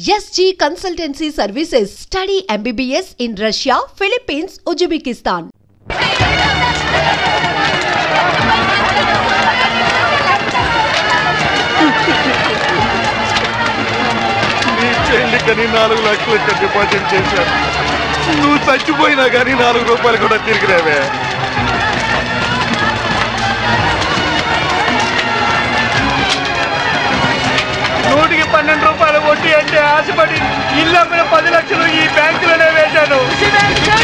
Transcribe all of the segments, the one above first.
SG Consultancy Services. Study MBBS in Russia, Philippines, Uzbekistan. చెల్లికని 4 లక్షలు deposit చేశాను. నువ్వు చచ్చిపోయినా కానీ 4 రూపాయలు కూడా తిరిగి రావే. నూటికి 12 రూపాయలు వడ్డీ అంటే ఆశపడి ఇల్లు అమ్మిన 10 లక్షలు ఈ బ్యాంకులోనే వేశాను.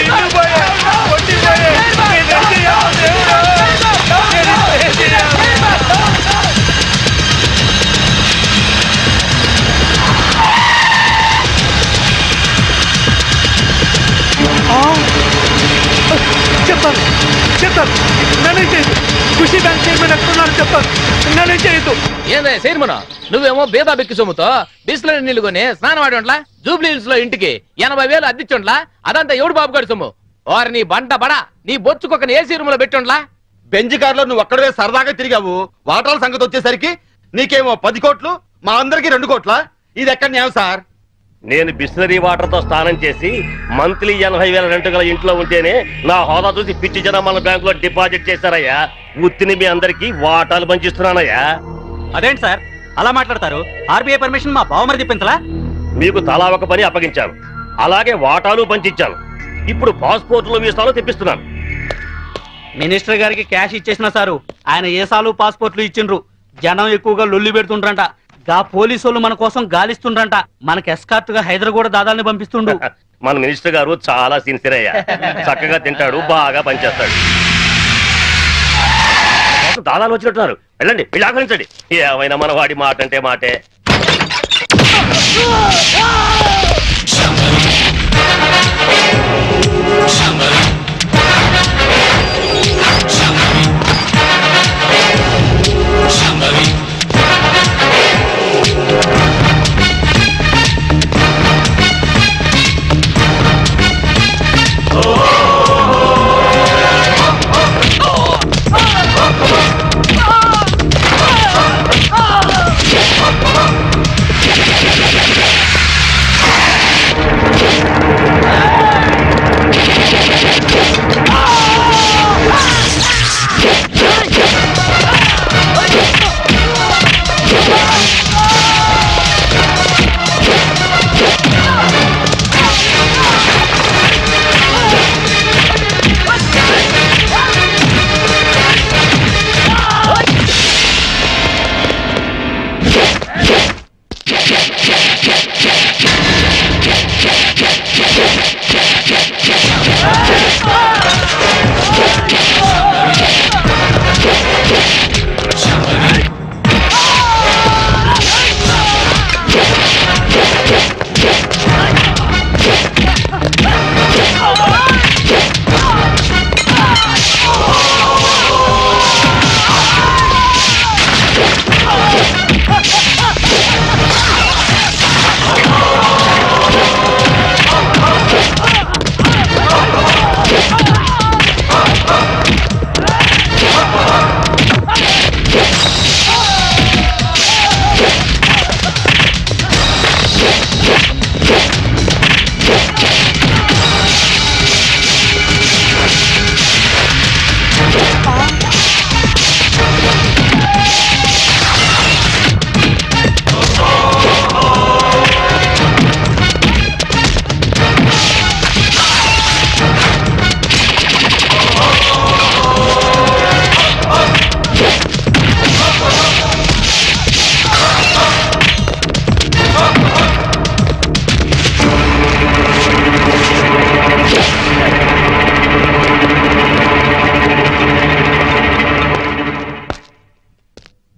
ఇల్లు పోయే, వడ్డీ పోయే. చెప్తాను చెప్తాను నేనే చేయదు. ఖుషి బ్యాంక్ చైర్మన్ ఎక్కడున్నారు చెప్తాను. నేనే చేయదు. ఏందే చైర్మన్, నువ్వేమో బేదా బెక్కి సొమ్ముతో బిస్లరీ నీళ్లు కొని స్నానం ఆడి జూబ్లీ హిల్స్ లో ఇంటికి 80,000 అద్దిచ్చుండ్లా. అదంతా ఎవడు బాబు గారి సొమ్ము? వారు నీ బంట బడా నీ బొచ్చుకొక ఏసీ రూమ్ లో పెట్టుండ్లా. బెంజ్ కార్ లో నువ్వు ఒక్కడే సరదాగా తిరిగావు. వాటాల సంగతి వచ్చేసరికి నీకేమో 10 కోట్లు, మా అందరికి 2 కోట్ల. ఇది ఎక్కడ న్యాయం సార్? నేను బిస్లరీ వాటర్ తో స్నానం చేసి మంత్లీ 80,000 రెంట్ గల ఇంట్లో ఉంటేనే నా హోదా చూసి పిచ్చి జనం మన బ్యాంక్ లో డిపాజిట్ చేశారయ్యా. ఉత్తిని మీ అందరికి వాటాలు పంచిస్తున్నానయ్యా. అదేంటి సార్ అలా మాట్లాడతారు? ఆర్బీఐ పర్మిషన్ మా బావమరి చెప్పించలా? మీకు తలా ఒక పని అప్పగించాను, అలాగే వాటాలు పంచిచ్చాను. ఇప్పుడు పాస్పోర్ట్లు వీసాలు తెప్పిస్తున్నాను. మినిస్టర్ గారికి క్యాష్ ఇచ్చేసిన సారు ఆయన ఏసాలు పాస్పోర్ట్లు ఇచ్చిండ్రు. జనం ఎక్కువగా లొల్లి పెడుతుండ్రంట. గా పోలీసు మన కోసం గాలిస్తుండ్రంట. మనకి ఎస్కార్ట్ గా హైదరాబాద్ దాదాల్ని పంపిస్తుండు. మన మినిస్టర్ గారు చాలా సిన్సియర్ అయ్యా. చక్కగా తింటాడు, బాగా పనిచేస్తాడు. దాదాలు వచ్చినట్టున్నారు. వెళ్ళండి, వీళ్ళు ఆహ్వానించండి. ఏమైనా మన వాడి మాట అంటే మాటే.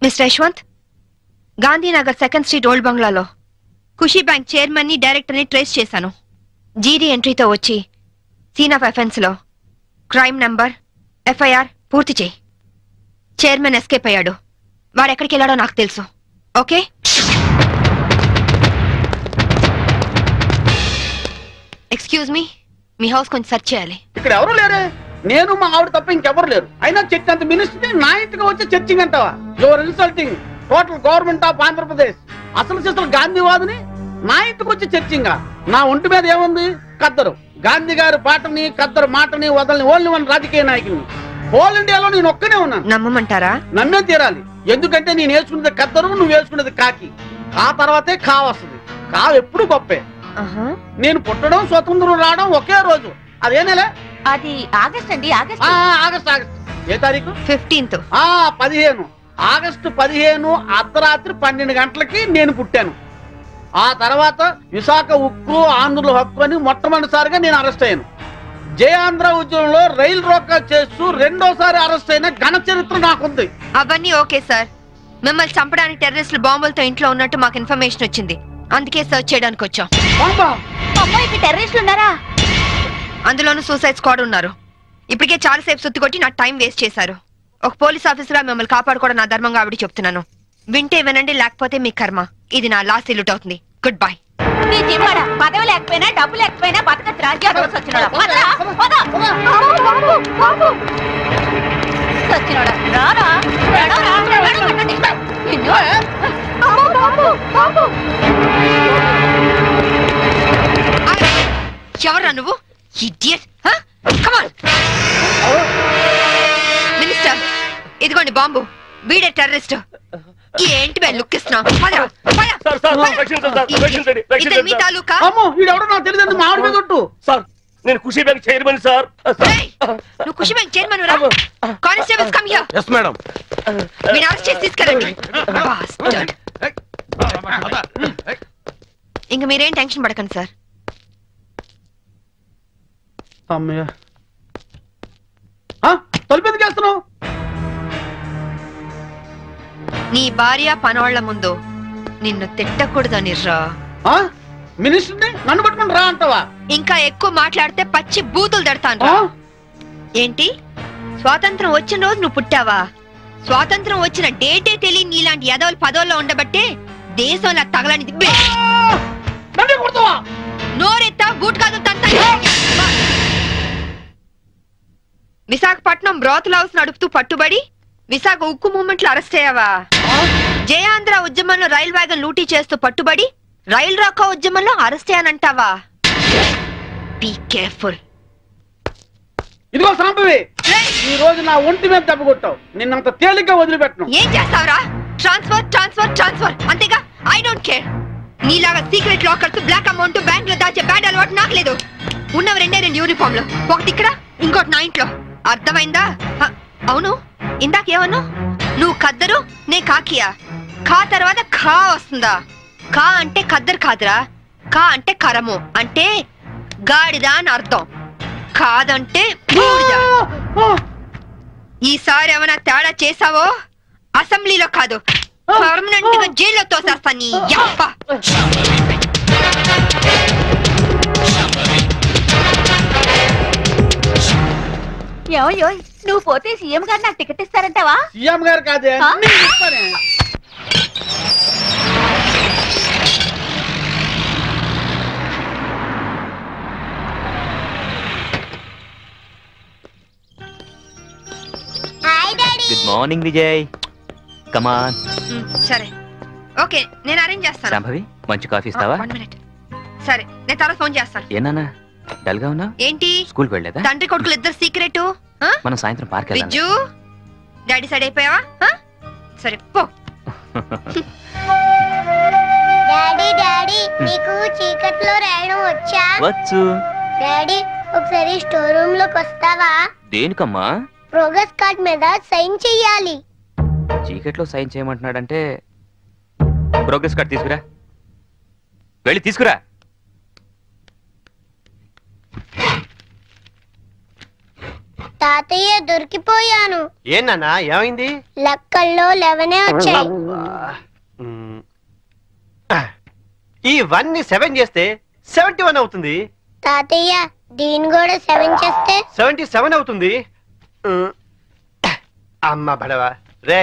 Mister Yashwant, Gandhinagar 2nd street old బంగ్లాలో ఖుషీ బ్యాంక్ చైర్మన్ ని డైరెక్టర్ ని ట్రేస్ చేశాను. జీడీ ఎంట్రీతో వచ్చి సీన్ ఆఫ్ అఫెన్స్ లో క్రైమ్ నంబర్ ఎఫ్ఐఆర్ పూర్తి చేయి. చైర్మన్ ఎస్కేప్ అయ్యాడు. వాడెక్కడికి వెళ్ళాడో నాకు తెలుసు. ఓకే? ఎక్స్క్యూజ్ మీ, మీ హౌస్ కొంచెం సెర్చ్ చేయాలి. ఇక్కడ ఎవరు లేరే. నేను మా ఆవిడ తప్ప ఇంకెవరు లేరు. అయినా చర్చ్ అంత మినిస్ట్రీ నా ఇంటికి వచ్చి చర్చింగ్ అంటావా? Your insulting total government of Andhra Pradesh. అసలు గాంధీవాదిని నా ఇంటికి వచ్చి చర్చింగా? నా ఒంటి మీద ఏముంది? కద్దరు. గాంధీ గారి పాటని కద్దరు మాటని వదలని ఓన్లీ వన్ రాజకీయ నాయకుని. హోల్ ఇండియాలో నేను ఒక్కనే ఉన్నాను. నమ్మమంటారా? నమ్మే తీరాలి. ఎందుకంటే నేను వేసుకున్నది కద్దరు, నువ్వు వేసుకున్నది కాకి. ఆ తర్వాతే కా వస్తుంది. కావు ఎప్పుడు గొప్పే. నేను పుట్టడం, స్వతంత్రం రావడం ఒకే రోజు. అదే నెల? అది ఆగస్ట్ అండి. ఆగస్ట్. ఏ తారీఖు? 15th. 15. ఆగస్టు 15 అర్ధరాత్రి 12 గంటలకి నేను పుట్టాను. ఆ తర్వాత విశాఖ ఉక్కు ఆంధ్రుల హక్కు అని మొట్టమొదటిసారిగా నేను అరెస్ట్ అయ్యాను. జయాంధ్ర ఉద్యమంలో రైలు రోకా చేస్తూ రెండోసారి అరెస్ట్ అయిన ఘన చరిత్ర నాకుంది. అవన్నీ ఓకే సార్. మిమ్మల్ని చంపడానికి టెర్రరిస్టులు బాంబులతో ఇంట్లో ఉన్నట్టు మాకు ఇన్ఫర్మేషన్ వచ్చింది. అందుకే సర్చ్ చేయడానికి వచ్చాం. టెర్రరిస్టులు ఉన్నారా? అందులోనూ సూసైడ్ స్క్వాడ్ ఉన్నారు. ఇప్పటికే చాలా సేపు సుత్తి కొట్టి నా టైం వేస్ట్ చేశారు. ఒక పోలీస్ ఆఫీసర్ మిమ్మల్ని కాపాడుకోవడం నా ధర్మంగా ఆవిడ చెప్తున్నాను. వింటే వినండి, లేకపోతే మీ కర్మ. ఇది నా లాస్ట్ ఇల్లుట్ అవుతుంది. Good bye. నీ జీవాడ పదవి లేకపోయినా డబ్బు లేకపోయినా బతకచ్చు. రాజ్యాలు సచ్చినోడా ఎవరా నువ్వు? మినిస్టర్, ఇదిగోండి బాంబు. వీడే టెర్రరిస్ట్. ఏంటి బే లుక్ ఇస్తున్నావు? మీ తాలూకా? మామిడి మీద ఒట్టు. నేను ఖుషీ బ్యాంక్ చైర్మన్ సార్. నువ్వు ఖుషీ బ్యాంక్ చైర్మన్ రా? Constables come here. yes madam. మీరు అరెస్ట్ చేసి తీసుకెళ్ళండి. ఇంక మీరేం టెన్షన్ పడకండి సార్. తలుపు చేస్తున్నావు? నీ భార్య పనోళ్ల ముందు నిన్ను తిట్టకూడదని రా. మినిస్టర్ని నన్ను పట్టుకుని రా అంటావా? ఇంకా ఎక్కువ మాట్లాడితే పచ్చి బూతులు తిడతాను రా. ఏంటి, స్వాతంత్రం వచ్చిన రోజు నువ్వు పుట్టావా? స్వాతంత్రం వచ్చిన డేటే తెలియని నీలాంటి యదవులు పదవుల్లో ఉండబట్టే దేశంలో తగలనిది. నోరెత్తా బూట్ కాదు తంత. విశాఖపట్నం బ్రోతల్ హౌస్ నడుపుతూ పట్టుబడి విశాఖ ఉక్కు మూవ్మెంట్ లో అరెస్ట్ అయ్యావా? జయాంధ్ర ఉద్యమంలో రైల్ వ్యాగన్ లూటీ చేస్తూ పట్టుబడి రైల్ రాకా ఉద్యమంలో అరెస్ట్ అయ్యానంటావా? Be careful. ఇదిగో సాంబవి, ఈ రోజు నా ఒంటి మీద దెబ్బ కొట్టావు. నిన్నంత తేలిగ్గా వదిలిపెట్టను. ఏం చేస్తావురా? ట్రాన్స్ఫర్ ట్రాన్స్ఫర్ ట్రాన్స్ఫర్ అంతేగా. I don't care. నీలాగా secret lockers, black amount bank లో దాచే బ్యాడ్ అలవాటు నాకు లేదు. ఉన్నవి 2 యూనిఫామ్లు, ఒకటి ఇక్కడ ఇంకోటి నా ఇంట్లో. అర్థమైందా? అవును, ఇందాకేమన్నా? నువ్వు కద్దరు, నే కాకియా? కా తర్వాత ఖా వస్తుందా? కా అంటే కద్దరు కాదురా. కా అంటే కరము, అంటే గాడిదా అని అర్థం. కాదంటే బూడిద. ఈసారి ఏమైనా తేడా చేసావో అసెంబ్లీలో కాదు, పర్మనెంట్ గా జైల్లో తోసేస్తా నీ యప్ప. నువ్వు పోతే సీఎం గారు నాకు టికెట్ ఇస్తారంటావా? సీఎం గారు కాదే, గుడ్ మార్నింగ్ విజయ్. కమాన్. సరే ఓకే, నేను అరేంజ్ చేస్తాను. శాంభవి, మంచి కాఫీ ఇస్తావా? 1 minute. సరే, నేను తర్వాత ఫోన్ చేస్తాను. ఏనా డల్ గా ఉన్నా? ఏంటి, స్కూల్కి వెళ్ళలేదా? తండ్రి కొడుకులు ఇద్దరు సీక్రెట్. మనం సాయంత్రం పార్క్ వెళ్దాం. విజ్జు, డాడీ సైడ్ అయిపోయావా? సరే పో. డాడీ డాడీ, నీకు చీకట్లో రాయడం వచ్చా? వచ్చు. డాడీ, ఒకసారి స్టోర్ రూమ్ లోకి వస్తావా? దేనికమ్మా? ప్రోగ్రెస్ కార్డ్ మీద సైన్ చెయ్యాలి. చీకట్లో సైన్ చేయమంటున్నాడంటే ప్రోగ్రెస్ కార్డ్ తీసుకురా. వెళ్ళి తీసుకురా. తాతయ్య, దొరికిపోయాను. ఏనా ఏమైంది? లెక్కల్లో 11 వచ్చాయి. ఈ 1 ని 7 చేస్తే 71 అవుతుంది. తాతయ్య, దీని కూడా 7 చేస్తే 77 అవుతుంది. అమ్మ బడవా రే,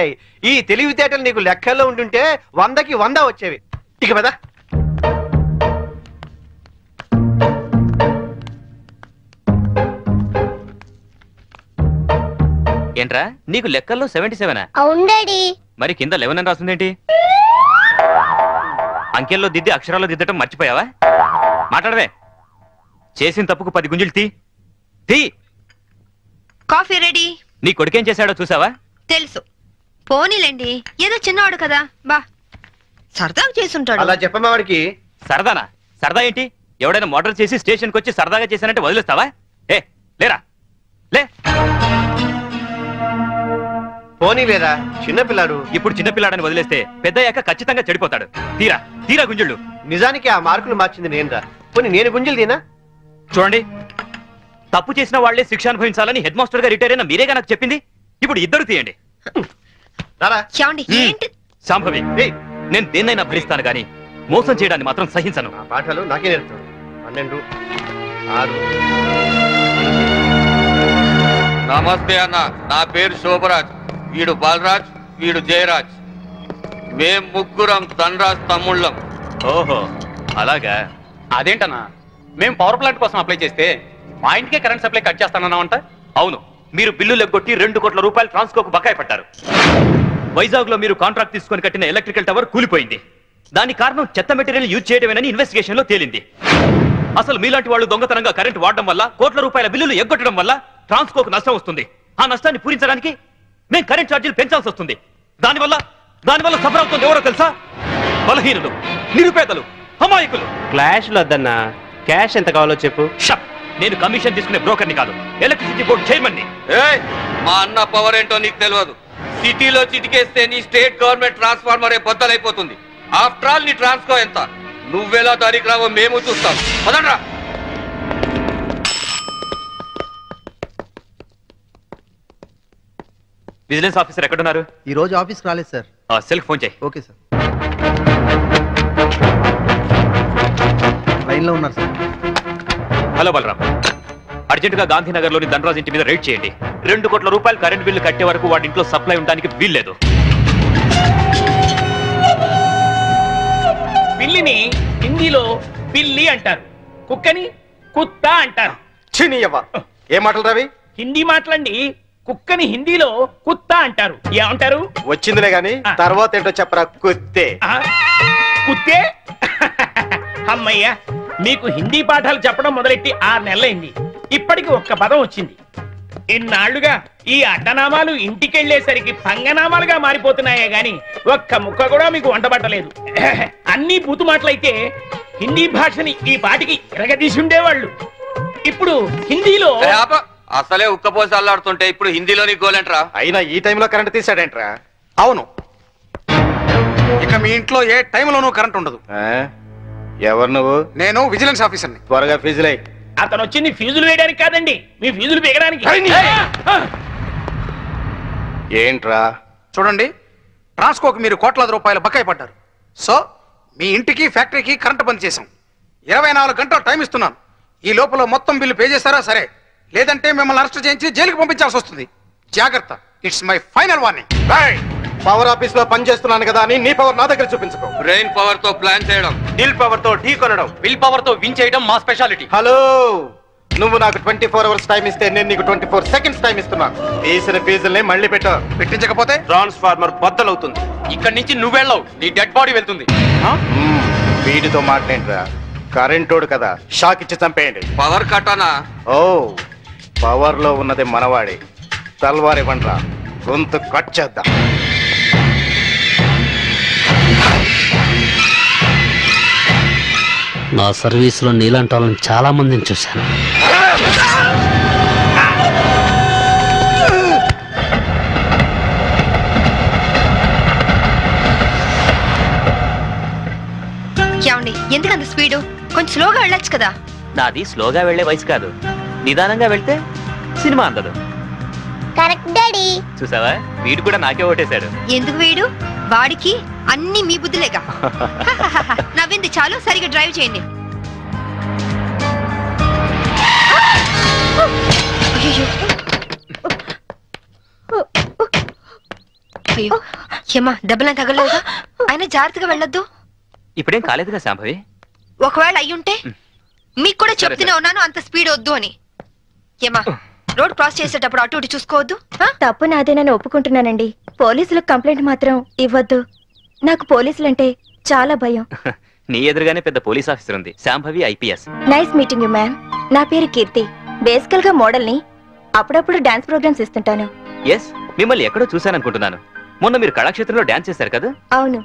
ఈ తెలివితేటలు నీకు లెక్కల్లో ఉంటుంటే 100కి 100 వచ్చేవి. ఇక పద. ఏంట్రా, నీకు లెక్కల్లో 77? అవును డాడీ. మరి కింద 11 అని రాస్తుందేంటి? అంకెల్లో దిద్ది అక్షరాల్లో దిద్దటం మర్చిపోయావా? మాట్లాడవే. చేసిన తప్పుకు 10 గుంజులు తీ. Coffee ready. నీ కొడుకేం చేశాడో చూసావా? తెలుసు. పోనీలేండి, ఏదో చిన్నవాడు కదా, బా సరదాగా చేసుంటాడు. అలా చెప్పమ్మా వాడికి. సరదానా? సరదా ఏంటి? ఎవడైనా మోటార్ చేసి స్టేషన్కి వచ్చి సరదాగా చేశానంటే వదిలేస్తావా? లేరా లే. పోనీ లేదా చిన్నపిల్లాడు. ఇప్పుడు చిన్నపిల్లాడని వదిలేస్తే పెద్దయ్యాక ఖచ్చితంగా చెడిపోతాడు. తీరా గుంజుళ్ళు. నిజానికి ఆ మార్కులు మార్చింది నేనురా. పోనీ నేను గుంజులు తీనా? చూడండి, తప్పు చేసిన వాళ్లే శిక్ష అనుభవించాలని హెడ్ మాస్టర్ గా రిటైర్ అయిన మీరేగా నాకు చెప్పింది. ఇప్పుడు ఇద్దరు తీయండి. శాంభవి, నేను దేన్నైనా భరిస్తాను గాని మోసం చేయడాన్ని మాత్రం సహించను. పాఠాలు నాకే నేర్పుతాను. 12, 6. నమస్తే అన్న, నా పేరు శోభరాజ్, వీడు బాలరాజ్, వీడు జయరాజ్. మేం ముగ్గురం ధనరాజ్ తమ్ముళ్ళం. ఓహో అలాగా. అదేంటన్నా, మేము పవర్ ప్లాంట్ కోసం అప్లై చేస్తే మా ఇంటికే కరెంట్ సప్లై కట్ చేస్తానన్నావంట. అవును, మీరు బిల్లులు ఎగ్గొట్టి 2 కోట్ల రూపాయలు ట్రాన్స్కోకు బకాయి పట్టారు. వైజాగ్ లో మీరు కాంట్రాక్ట్ తీసుకొని కట్టిన ఎలక్ట్రికల్ టవర్ కూలిపోయింది. దానికి కారణం చెత్త మెటీరియల్ యూజ్ చేయడమేనని ఇన్వెస్టిగేషన్ లో తేలింది. అసలు మీలాంటి వాళ్ళు దొంగతనంగా కరెంట్ వాడడం వల్ల, కోట్ల రూపాయల బిల్లులు ఎగ్గొట్టడం వల్ల ట్రాన్స్కోకు నష్టం వస్తుంది. ఆ నష్టాన్ని పూరించడానికి మేము కరెంట్ ఛార్జీలు పెంచాల్సి వస్తుంది. దానివల్ల సఫర్ అవుతుంది ఎవరో తెలుసా? బలహీనులు, నిరుపేదలు, అమాయకులు. క్లాష్లు వద్దన్నా, క్యాష్ ఎంత కావాలో చెప్పు. నేను కమిషన్ తీసుకునే బ్రోకర్ని కాదు, ఎలక్ట్రిసిటీ బోర్డు చైర్మన్ ని. మా అన్న పవర్ ఏంటో నీకు తెలియదు. సిటీలో చిటికేస్తే నీ స్టేట్ గవర్నమెంట్ ట్రాన్స్ఫార్మరే బద్దలైపోతుంది. ఆఫ్టర్ ఆల్ నీ ట్రాన్స్కో ఎంత? నువ్వెలా దానికి రావో మేము చూస్తాం. పదండ్రా. విజిలెన్స్ ఆఫీసర్ ఎక్కడున్నారు? ఈ రోజు ఆఫీస్కి రాలేదు సార్. సెల్ ఫోన్ చేయి. Okay sir. లైన్లో ఉన్నారు సార్. హలో బలరాం, అర్జెంటుగా గాంధీనగర్ లోని ధనరాజ్ ఇంటి మీద రైడ్ చేయండి. 2 కోట్ల రూపాయలు కరెంట్ బిల్లు కట్టే వరకు వాడి ఇంట్లో సప్లై ఉండడానికి వీల్లేదు. పిల్లిని హిందీలో పిల్లి అంటారు, కుక్కని కుత్తా అంటారు. ఏ మాటలు రవి? హిందీ మాటలండి. కుక్కని హిందీలో కుత్తా అంటారు. ఏమంటారు? వచ్చిందిలే గాని తర్వాత ఏంటో చెప్పరా. కుత్తే. కుత్తే? అమ్మయ్యా, మీకు హిందీ పాఠాలు చెప్పడం మొదలెట్టి 6 నెలలైంది. ఇప్పటికి ఒక్క పదం వచ్చింది. ఇన్నాళ్లుగా ఈ అడ్డనామాలు ఇంటికెళ్లేసరికి పంగనామాలుగా మారిపోతున్నాయే గాని ఒక్క ముక్క కూడా మీకు వంటబట్టలేదు. అన్ని బూతు మాటలైతే హిందీ భాషని ఈ పాటికి ఎరగదీసి ఉండేవాళ్ళు. ఇప్పుడు హిందీలో అసలే ఉక్కపోసి అల్లాడుతుంటే ఇప్పుడు హిందీలోని గోలేంట్రా. అయినా ఈ టైంలో కరెంట్ తీసాడేంట్రా? అవును, ఇక మీ ఇంట్లో ఏ టైంలోనూ కరెంట్ ఉండదు. ఎవరు నువ్వు? నేను విజిలెన్స్ ఆఫీసర్ని. త్వరగా ఫీజులై. అతను వచ్చింది ఫీజులు వేయడానికి కాదండి, మీ ఫీజులు పీకడానికి. ఏంట్రా? చూడండి, ట్రాన్స్కోకి మీరు కోట్లాది రూపాయలు బకాయి పడ్డారు. సో మీ ఇంటికి ఫ్యాక్టరీకి కరెంట్ బంద్ చేశాం. 24 గంటలు టైం ఇస్తున్నాను. ఈ లోపల మొత్తం బిల్లు పే చేస్తారా సరే, లేదంటే మిమ్మల్ని అరెస్ట్ చేయించి జైలుకి పంపించాల్సి వస్తుంది. జాగ్రత్త, it's my final warning. Power office లో పనిచేస్తున్నాను కదా అని నీ పవర్ నా దగ్గర చూపించుకో. బ్రెయిన్ పవర్ తో ప్లాన్ చేయడం, దిల్ పవర్ తో ఢీ కొనడం, విల్ పవర్ తో విన్ చేయడం మా స్పెషాలిటీ. హలో, నువ్వు నాకు 24 అవర్స్ టైం ఇస్తే నేను నీకు 24 సెకండ్స్ టైం ఇస్తున్నాను. తీసిన ఫీజుల్ని మళ్ళీ పెట్టించకపోతే ట్రాన్స్ఫార్మర్ బద్దలవుతుంది. ఇక్కడి నుంచి నువ్వెళ్ళవు, నీ డెడ్ బాడీ వెళ్తుంది. వీడితో మాట్లాడరా, కరెంటోడు కదా, షాక్ ఇచ్చి చంపేయండి. పవర్ కట్టనా? ఓ, పవర్ లో ఉన్నది మనవాడే. తల్వార్ ఇవ్వండిరా, గొంతు కట్ చేద్దాం. నా సర్వీసులో నీలాంటి వాళ్ళని చాలా మందిని చూశాను. ఎందుకంత స్పీడు? కొంచెం స్లోగా వెళ్ళొచ్చు కదా. నాది స్లోగా వెళ్లే వయసు కాదు, నిదానంగా వెళ్తే సినిమా అందదు. Correct daddy. చూసావా, వీడు కూడా నాకే ఓటేశాడు. ఎందుకు వీడు? వాడికి అన్ని మీ బుద్ధులేగా. నవ్వింది చాలు, సరిగా డ్రైవ్ చేయండి. అయ్యో ఏమా, దెబ్బలా తగలలేదా? అయినా జాగ్రత్తగా వెళ్ళొద్దు. ఇప్పుడేం కాలేదుగా శాంభవి. ఒకవేళ అయ్యుంటే మీకు కూడా చెప్తూనే ఉన్నాను అంత స్పీడ్ వద్దు అని. ఏమా, రోడ్ క్రాస్ చేసేటప్పుడు అటు ఇటు చూసుకోవద్దు. తప్పు నాదేనని ఒప్పుకుంటున్నానండి. పోలీసులకు కంప్లైంట్ మాత్రం ఇవ్వద్దు. నాకు పోలీసులంటే చాలా భయం. నీ ఎదురుగానే పెద్ద పోలీస్ ఆఫీసర్ ఉంది, Shambhavi IPS. Nice meeting you ma'am. నా పేరు కీర్తి. బేసికల్ గా మోడల్ ని. అప్పుడప్పుడు డాన్స్ ప్రోగ్రామ్స్ ఇస్తుంటాను. ఎస్, మిమ్మల్ని ఎక్కడో చూశాననుకుంటున్నాను. మొన్న మీరు కళాక్షేత్రంలో డాన్స్ చేశారు కదా? అవును.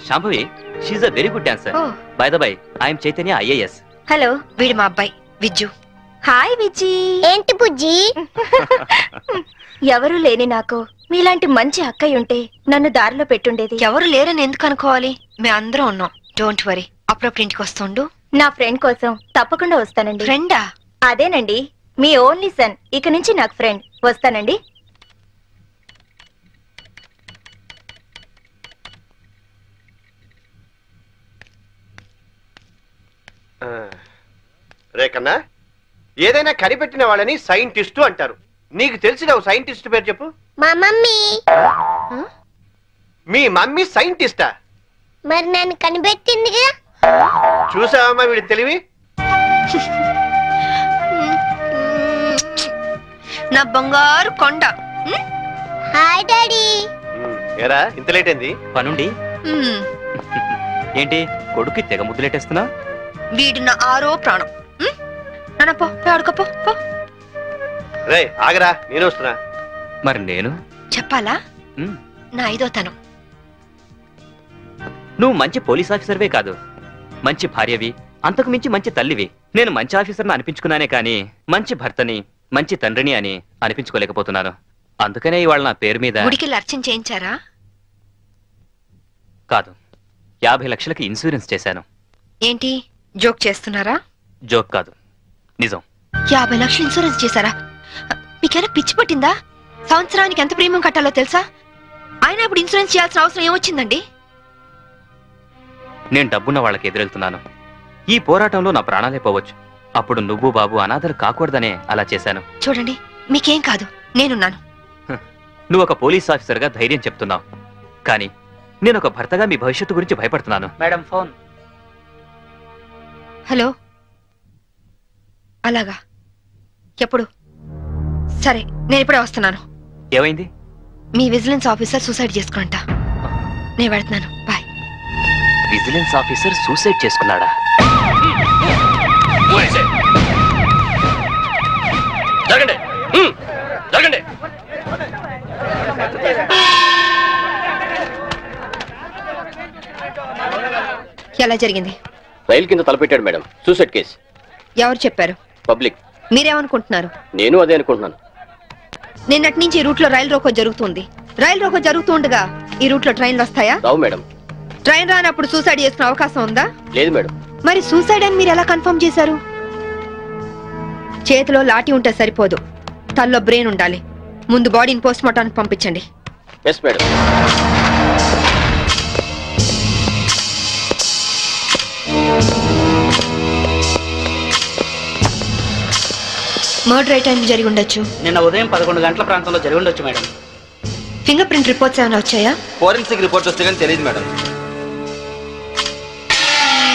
Shambhavi, she's a very good dancer. By the by, I'm Chaitanya IAS. Hello, వీడు మా అబ్బాయి విజ్జు. హాయ్ విజ్జి. ఏంటి బుజ్జి? ఎవరు లేని నాకు మీలాంటి మంచి అక్కయ్య ఉంటే నన్ను దారిలో పెట్టుండేది. ఎవరు లేరని ఎందుకు అనుకోవాలి? మేము అందరం ఉన్నాం. Don't worry. అప్పుడప్పుడు ఇంటికి వస్తుండు. నా ఫ్రెండ్ కోసం తప్పకుండా వస్తానండి. ఫ్రెండా? అదేనండి, మీ ఓన్లీ సన్. ఇక నుంచి నాకు ఫ్రెండ్. వస్తానండి. రేకన్నా, ఏదైనా కనిపెట్టిన వాళ్ళని సైంటిస్టు అంటారు. నీకు తెలిసిన ఓ సైంటిస్ట్ పేరు చెప్పు. మా మమ్మీ. మీ మమ్మీ సైంటిస్టా? మరి నన్ను కనిపెట్టిందిగా. చూసావమ్మా వీడి తెలివి. నా బంగారు కొండ. Hi daddy. ఏరా ఇంత లేట్ అయింది? పనుండి. ఏంటి కొడుకు తెగ ముద్దులేటేస్తున్నా? వీడు నా ఆరో ప్రాణం. పో ఆడుకోపో. రే ఆగరా, నేను వస్తున్నా. మరి నేను చెప్పాలా? నా 5వ తనం. నువ్వు మంచి పోలీస్ ఆఫీసర్వే కాదు, మంచి భార్యవి, అంతకు మించి మంచి తల్లివి. నేను మంచి ఆఫీసర్ని అనిపించుకున్నానే కానీ మంచి భర్తని, మంచి తండ్రిని అని అనిపించుకోలేకపోతున్నాను. అందుకనే ఇవాళ నా పేరు మీద గుడికి అర్చన చేయించారా? కాదు, 50 లక్షలకి ఇన్సూరెన్స్ చేశాను. ఏంటి జోక్ చేస్తున్నారా? జోక్ కాదు, నిజం. 50 లక్షలు ఇన్సూరెన్స్ చేశారా? మీకేనా పిచ్చి పట్టిందా? సంవత్సరానికి ఎంత ప్రీమియం కట్టాలో తెలుసా? అయినా ఇప్పుడు ఇన్సూరెన్స్ చేయాల్సిన అవసరం ఏమొచ్చిందండి? నేను డబ్బున్న వాళ్ళకి ఎదురెళ్తున్నాను. ఈ పోరాటంలో నా ప్రాణాలే పోవచ్చు. అప్పుడు నువ్వు బాబు అనాథలు కాకూడదనే అలా చేశాను. చూడండి, మీకేం కాదు, నేనున్నాను. నువ్వు ఒక పోలీస్ ఆఫీసర్గా ధైర్యం చెప్తున్నావు, కానీ నేను ఒక భర్తగా మీ భవిష్యత్తు గురించి భయపడుతున్నాను. Madam phone. హలో. అలాగా? ఎప్పుడు? సరే, నేను ఇప్పుడే వస్తున్నాను. ఏమైంది? మీ విజిలెన్స్ ఆఫీసర్ సూసైడ్ చేసుకుంటా. నేను వెళ్తున్నాను. బాయ్. విజిలెన్స్ ఆఫీసర్ సూసైడ్ చేసుకున్నాడా? జరగండి, జరగండి. ఎలా జరిగింది? రైలు కింద తలపెట్టాడు మేడం. Suicide case. ఎవరు చెప్పారు? పబ్లిక్. మీరేమనుకుంటున్నారు? నేను అదే అనుకుంటున్నాను. నిన్నటి నుంచి ఈ రూట్ లో రైలు రోకో జరుగుతుంది. రైలు రోకో జరుగుతూ ఉండగా ఈ రూట్ లో ట్రైన్లు వస్తాయా? రావు మేడం. ట్రైన్ రానప్పుడు సూసైడ్ చేసుకునే అవకాశం ఉందా? లేదు మేడం. మరి సూసైడ్ అని మీరు ఎలా కన్ఫర్మ్ చేశారు? చేతిలో లాఠీ ఉంటే సరిపోదు, తల్లో బ్రెయిన్ ఉండాలి. ముందు బాడీని పోస్ట్ మార్టానికి పంపించండి. Yes madam. మర్డర్ ఏ టైం జరిగి ఉండొచ్చు? నిన్న ఉదయం 11 గంటల ప్రాంతంలో జరిగి ఉండొచ్చు మేడం. ఫింగర్ ప్రింట్ రిపోర్ట్స్ ఏమైనా వచ్చాయా? ఫోరెన్సిక్ రిపోర్ట్ వస్తే కానీ తెలియదు మేడం.